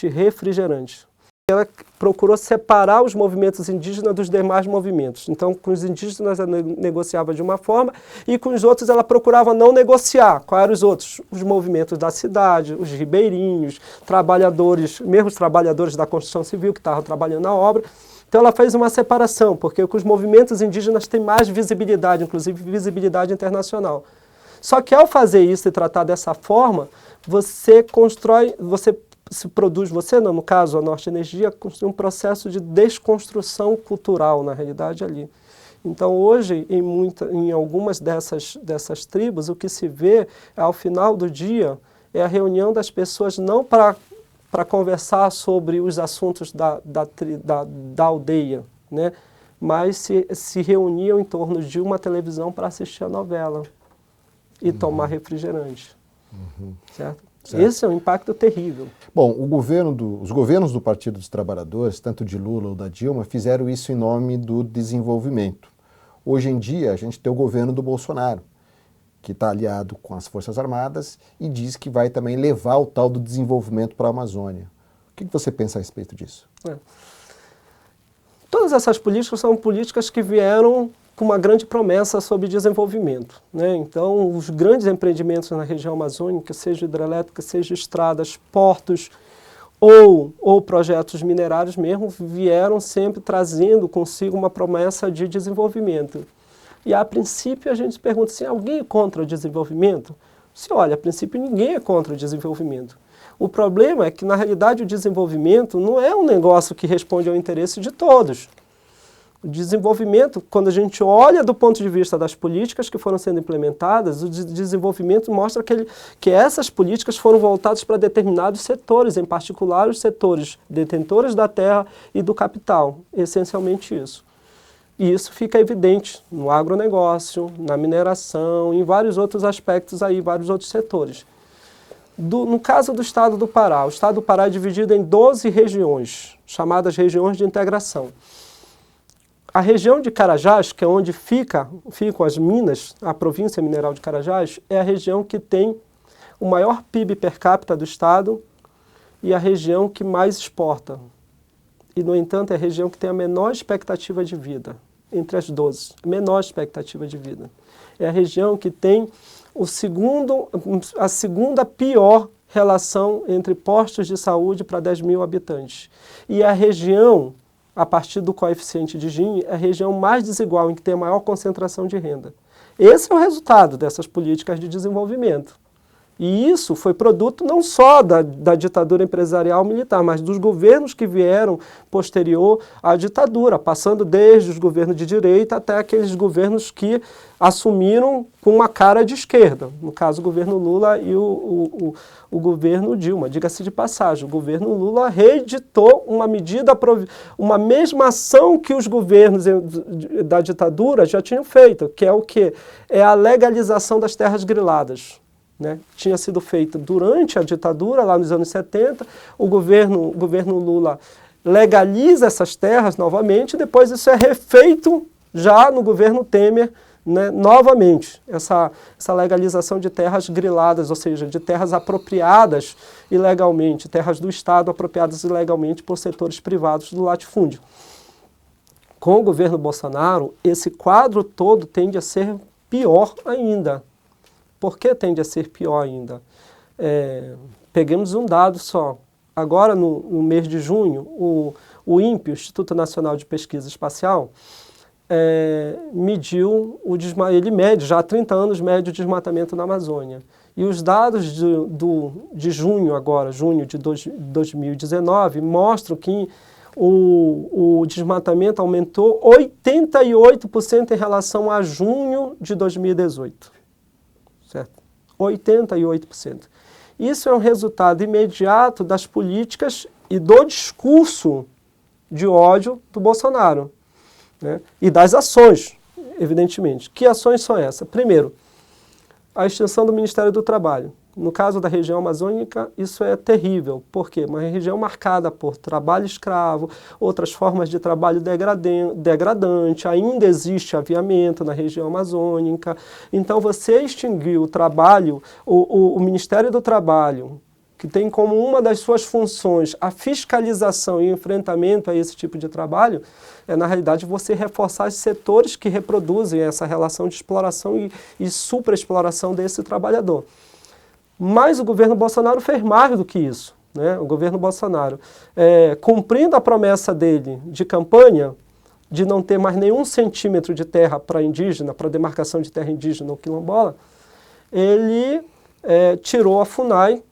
B: refrigerante. Ela procurou separar os movimentos indígenas dos demais movimentos. Então, com os indígenas ela negociava de uma forma e com os outros ela procurava não negociar. Quais eram os outros? Os movimentos da cidade, os ribeirinhos, trabalhadores, mesmo os trabalhadores da construção civil que estavam trabalhando na obra. Então ela fez uma separação, porque os movimentos indígenas têm mais visibilidade, inclusive visibilidade internacional. Só que ao fazer isso e tratar dessa forma, você no caso a Norte Energia, construiu um processo de desconstrução cultural, na realidade, ali. Então hoje, em algumas dessas tribos, o que se vê, ao final do dia, é a reunião das pessoas não para conversar sobre os assuntos da aldeia, né? Mas se reuniam em torno de uma televisão para assistir a novela e tomar refrigerante. Certo? Esse é um impacto terrível.
A: Bom, os governos do Partido dos Trabalhadores, tanto de Lula ou da Dilma, fizeram isso em nome do desenvolvimento. Hoje em dia, a gente tem o governo do Bolsonaro, que está aliado com as Forças Armadas e diz que vai também levar o tal do desenvolvimento para a Amazônia. O que você pensa a respeito disso?
B: Todas essas políticas são políticas que vieram com uma grande promessa sobre desenvolvimento, né? Então, os grandes empreendimentos na região amazônica, seja hidrelétrica, seja estradas, portos ou projetos minerários mesmo, vieram sempre trazendo consigo uma promessa de desenvolvimento. E a princípio a gente se pergunta se alguém é contra o desenvolvimento? Se olha, a princípio ninguém é contra o desenvolvimento. O problema é que na realidade o desenvolvimento não é um negócio que responde ao interesse de todos. O desenvolvimento, quando a gente olha do ponto de vista das políticas que foram sendo implementadas, o desenvolvimento mostra que essas políticas foram voltadas para determinados setores, em particular os setores detentores da terra e do capital, essencialmente isso. E isso fica evidente no agronegócio, na mineração, em vários outros aspectos aí, vários outros setores. No caso do estado do Pará, o estado do Pará é dividido em 12 regiões, chamadas regiões de integração. A região de Carajás, que é onde ficam as minas, a província mineral de Carajás, é a região que tem o maior PIB per capita do estado e a região que mais exporta. E, no entanto, é a região que tem a menor expectativa de vida, entre as 12, menor expectativa de vida. É a região que tem a segunda pior relação entre postos de saúde para 10 mil habitantes. E a região, a partir do coeficiente de Gini, é a região mais desigual, em que tem a maior concentração de renda. Esse é o resultado dessas políticas de desenvolvimento. E isso foi produto não só da ditadura empresarial militar, mas dos governos que vieram posterior à ditadura, passando desde os governos de direita até aqueles governos que assumiram com uma cara de esquerda. No caso, o governo Lula e o governo Dilma. Diga-se de passagem, o governo Lula reeditou uma medida, uma mesma ação que os governos da ditadura já tinham feito, que é o quê? É a legalização das terras griladas. Né? Tinha sido feita durante a ditadura, lá nos anos 70, o governo Lula legaliza essas terras novamente, e depois isso é refeito já no governo Temer, né, novamente, essa legalização de terras griladas, ou seja, de terras apropriadas ilegalmente, terras do Estado apropriadas ilegalmente por setores privados do latifúndio. Com o governo Bolsonaro, esse quadro todo tende a ser pior ainda. Por que tende a ser pior ainda? Peguemos um dado só. Agora, no mês de junho, o INPE, o Instituto Nacional de Pesquisa Espacial, ele mede, já há 30 anos, mede o desmatamento na Amazônia. E os dados de junho agora, junho de 2019, mostram que o desmatamento aumentou 88% em relação a junho de 2018. Certo? 88%. Isso é um resultado imediato das políticas e do discurso de ódio do Bolsonaro, né? E das ações, evidentemente. Que ações são essas? Primeiro, a extinção do Ministério do Trabalho. No caso da região amazônica, isso é terrível. Por quê? Uma região marcada por trabalho escravo, outras formas de trabalho degradante, ainda existe aviamento na região amazônica. Então, você extinguir o trabalho, o Ministério do Trabalho, que tem como uma das suas funções a fiscalização e o enfrentamento a esse tipo de trabalho, na realidade, você reforçar os setores que reproduzem essa relação de exploração e superexploração desse trabalhador. Mas o governo Bolsonaro fez mais do que isso, né? O governo Bolsonaro, cumprindo a promessa dele de campanha, de não ter mais nenhum centímetro de terra para indígena, para demarcação de terra indígena ou quilombola, ele tirou a FUNAI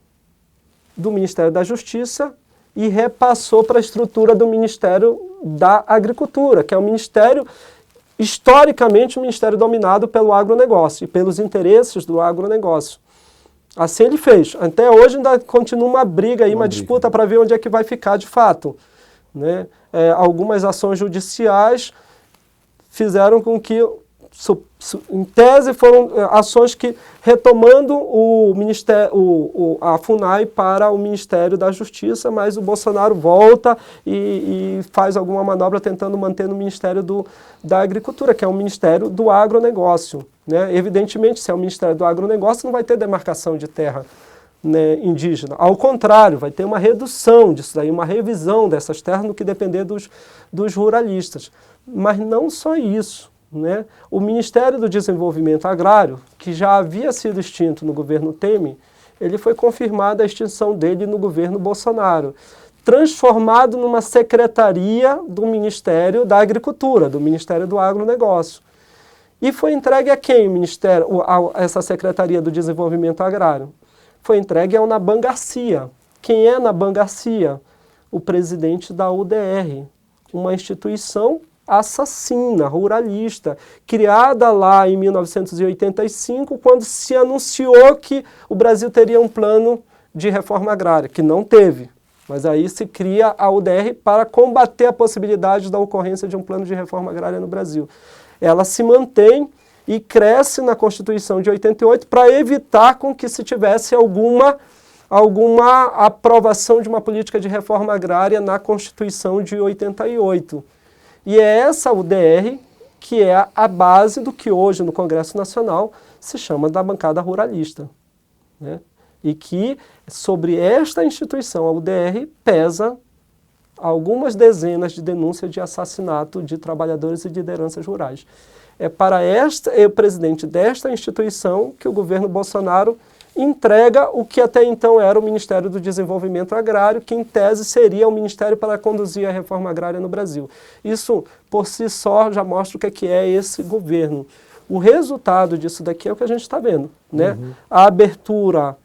B: do Ministério da Justiça e repassou para a estrutura do Ministério da Agricultura, que é um ministério, historicamente, um ministério dominado pelo agronegócio e pelos interesses do agronegócio. Assim ele fez. Até hoje ainda continua uma briga, uma disputa para ver onde é que vai ficar de fato, né? Algumas ações judiciais fizeram com que, em tese, foram ações que, retomando a FUNAI para o Ministério da Justiça, mas o Bolsonaro volta e faz alguma manobra tentando manter no Ministério da Agricultura, que é um Ministério do Agronegócio. Né? Evidentemente, se é o Ministério do Agronegócio, não vai ter demarcação de terra, né, indígena. Ao contrário, vai ter uma redução disso daí, uma revisão dessas terras no que depender dos ruralistas. Mas não só isso. Né? O Ministério do Desenvolvimento Agrário, que já havia sido extinto no governo Temer, ele foi confirmada a extinção dele no governo Bolsonaro, transformado numa secretaria do Ministério da Agricultura, do Ministério do Agronegócio. E foi entregue a quem essa Secretaria do Desenvolvimento Agrário? Foi entregue ao Naban Garcia. Quem é Naban Garcia? O presidente da UDR, uma instituição assassina, ruralista, criada lá em 1985, quando se anunciou que o Brasil teria um plano de reforma agrária, que não teve. Mas aí se cria a UDR para combater a possibilidade da ocorrência de um plano de reforma agrária no Brasil. Ela se mantém e cresce na Constituição de 88 para evitar com que se tivesse alguma aprovação de uma política de reforma agrária na Constituição de 88. E é essa UDR que é a base do que hoje no Congresso Nacional se chama da bancada ruralista, né? E que sobre esta instituição, a UDR, pesa algumas dezenas de denúncias de assassinato de trabalhadores e de lideranças rurais. É para o presidente desta instituição que o governo Bolsonaro entrega o que até então era o Ministério do Desenvolvimento Agrário, que em tese seria o ministério para conduzir a reforma agrária no Brasil. Isso, por si só, já mostra o que é esse governo. O resultado disso daqui é o que a gente está vendo, né? Uhum. A abertura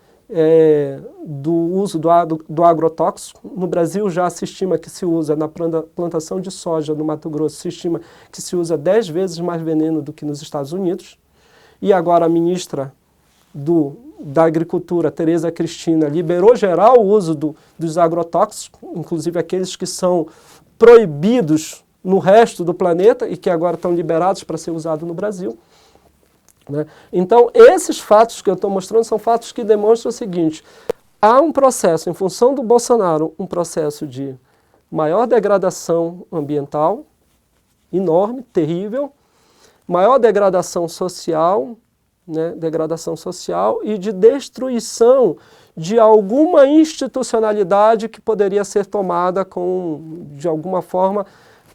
B: do uso do agrotóxico. No Brasil já se estima que se usa, na plantação de soja no Mato Grosso, se estima que se usa 10 vezes mais veneno do que nos Estados Unidos. E agora a ministra da Agricultura, Tereza Cristina, liberou geral o uso dos agrotóxicos, inclusive aqueles que são proibidos no resto do planeta e que agora estão liberados para ser usados no Brasil, né? Então, esses fatos que eu estou mostrando são fatos que demonstram o seguinte: há um processo, em função do Bolsonaro, um processo de maior degradação ambiental, enorme, terrível, maior degradação social, né, degradação social e de destruição de alguma institucionalidade que poderia ser tomada de alguma forma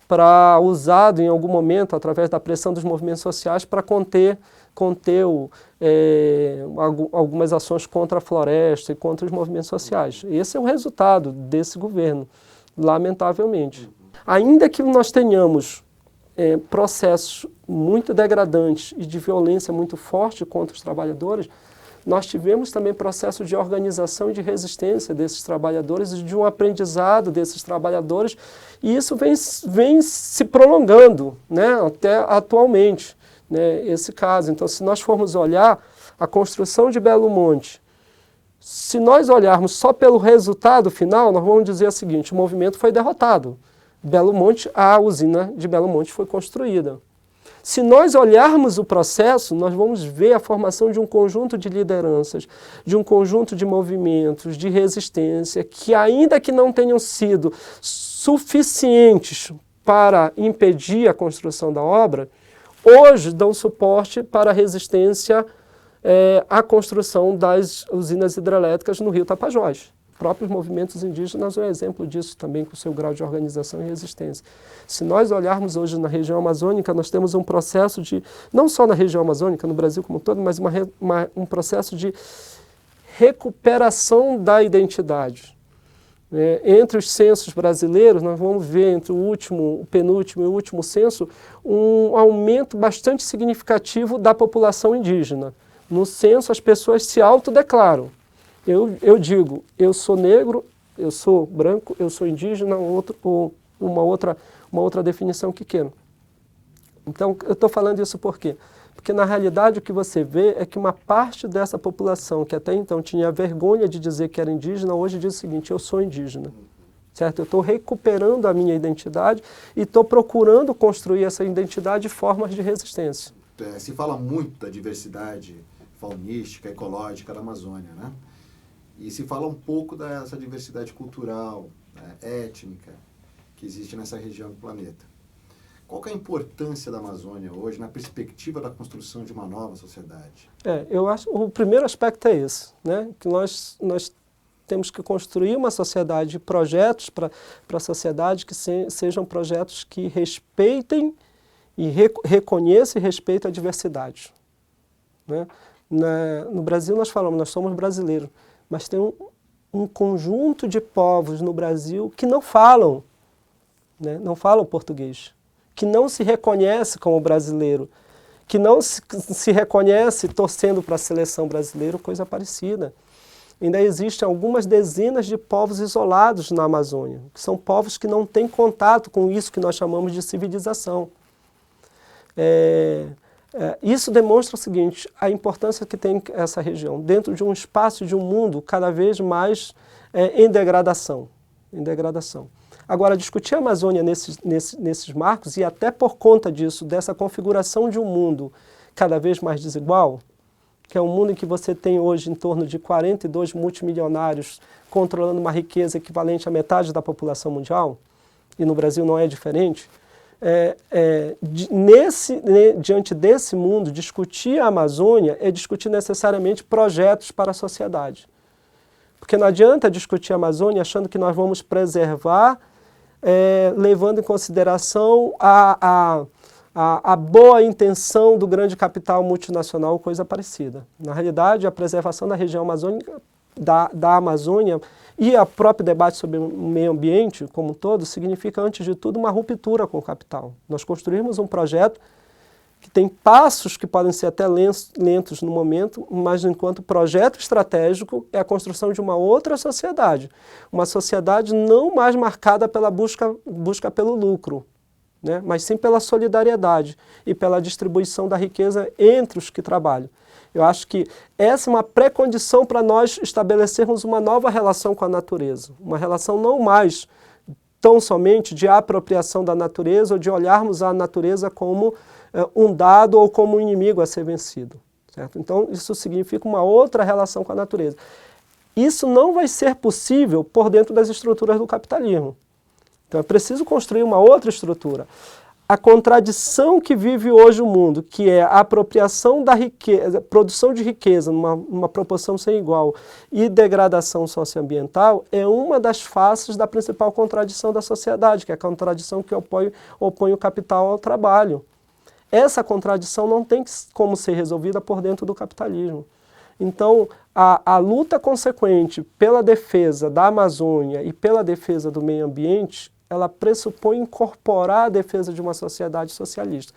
B: para usado em algum momento através da pressão dos movimentos sociais para conter algumas ações contra a floresta e contra os movimentos sociais. Esse é o resultado desse governo, lamentavelmente. Ainda que nós tenhamos processos muito degradantes e de violência muito forte contra os trabalhadores, nós tivemos também processo de organização e de resistência desses trabalhadores e de um aprendizado desses trabalhadores, e isso vem se prolongando, né, até atualmente, né, esse caso. Então, se nós formos olhar a construção de Belo Monte, se nós olharmos só pelo resultado final, nós vamos dizer o seguinte: o movimento foi derrotado. Belo Monte, a usina de Belo Monte foi construída. Se nós olharmos o processo, nós vamos ver a formação de um conjunto de lideranças, de um conjunto de movimentos, de resistência, que ainda que não tenham sido suficientes para impedir a construção da obra, hoje dão suporte para a resistência à construção das usinas hidrelétricas no Rio Tapajós. Próprios movimentos indígenas são um exemplo disso também, com o seu grau de organização e resistência. Se nós olharmos hoje na região amazônica, nós temos um processo de, não só na região amazônica, no Brasil como um todo, mas um processo de recuperação da identidade. Entre os censos brasileiros, nós vamos ver entre o penúltimo e o último censo, um aumento bastante significativo da população indígena. No censo, as pessoas se autodeclaram. Eu digo, eu sou negro, eu sou branco, eu sou indígena, ou uma outra definição que queira. Então, eu estou falando isso por quê? Porque, na realidade, o que você vê é que uma parte dessa população, que até então tinha vergonha de dizer que era indígena, hoje diz o seguinte: eu sou indígena. Certo? Eu estou recuperando a minha identidade e estou procurando construir essa identidade de formas de resistência.
A: Se fala muito da diversidade faunística, ecológica da Amazônia, né? E se fala um pouco dessa diversidade cultural, né, étnica, que existe nessa região do planeta. Qual que é a importância da Amazônia hoje na perspectiva da construção de uma nova sociedade?
B: Eu acho que o primeiro aspecto é esse, né? Que nós temos que construir uma sociedade, projetos para a sociedade que sejam projetos que respeitem e reconheçam e respeitem a diversidade, né? No Brasil nós falamos, nós somos brasileiros, mas tem um conjunto de povos no Brasil que não falam, né? Não falam português, que não se reconhece como brasileiro, que não se reconhece torcendo para a seleção brasileira, coisa parecida. Ainda existem algumas dezenas de povos isolados na Amazônia, que são povos que não têm contato com isso que nós chamamos de civilização. Isso demonstra o seguinte: a importância que tem essa região dentro de um espaço, de um mundo cada vez mais em degradação. Agora, discutir a Amazônia nesses marcos, e até por conta disso, dessa configuração de um mundo cada vez mais desigual, que é um mundo em que você tem hoje em torno de 42 multimilionários controlando uma riqueza equivalente à metade da população mundial, e no Brasil não é diferente, diante desse mundo, discutir a Amazônia é discutir necessariamente projetos para a sociedade. Porque não adianta discutir a Amazônia achando que nós vamos preservar, levando em consideração a boa intenção do grande capital multinacional ou coisa parecida. Na realidade, a preservação da região amazônica, da Amazônia e o próprio debate sobre o meio ambiente como um todo significa, antes de tudo, uma ruptura com o capital. Nós construímos um projeto que tem passos que podem ser até lentos no momento, mas enquanto projeto estratégico é a construção de uma outra sociedade. Uma sociedade não mais marcada pela busca pelo lucro, né? Mas sim pela solidariedade e pela distribuição da riqueza entre os que trabalham. Eu acho que essa é uma pré-condição para nós estabelecermos uma nova relação com a natureza. Uma relação não mais tão somente de apropriação da natureza ou de olharmos a natureza como um dado ou como um inimigo a ser vencido. Certo? Então, isso significa uma outra relação com a natureza. Isso não vai ser possível por dentro das estruturas do capitalismo. Então, é preciso construir uma outra estrutura. A contradição que vive hoje o mundo, que é a apropriação da riqueza, produção de riqueza numa proporção sem igual e degradação socioambiental, é uma das faces da principal contradição da sociedade, que é a contradição que opõe o capital ao trabalho. Essa contradição não tem como ser resolvida por dentro do capitalismo. Então, a luta consequente pela defesa da Amazônia e pela defesa do meio ambiente, ela pressupõe incorporar a defesa de uma sociedade socialista.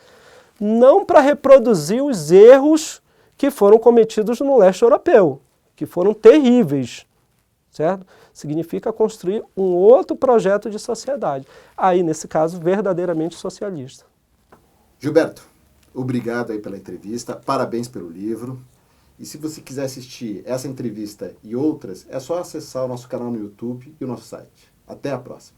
B: Não para reproduzir os erros que foram cometidos no leste europeu, que foram terríveis, certo? Significa construir um outro projeto de sociedade. Aí, nesse caso, verdadeiramente socialista.
A: Gilberto, obrigado aí pela entrevista, parabéns pelo livro. E se você quiser assistir essa entrevista e outras, é só acessar o nosso canal no YouTube e o nosso site. Até a próxima.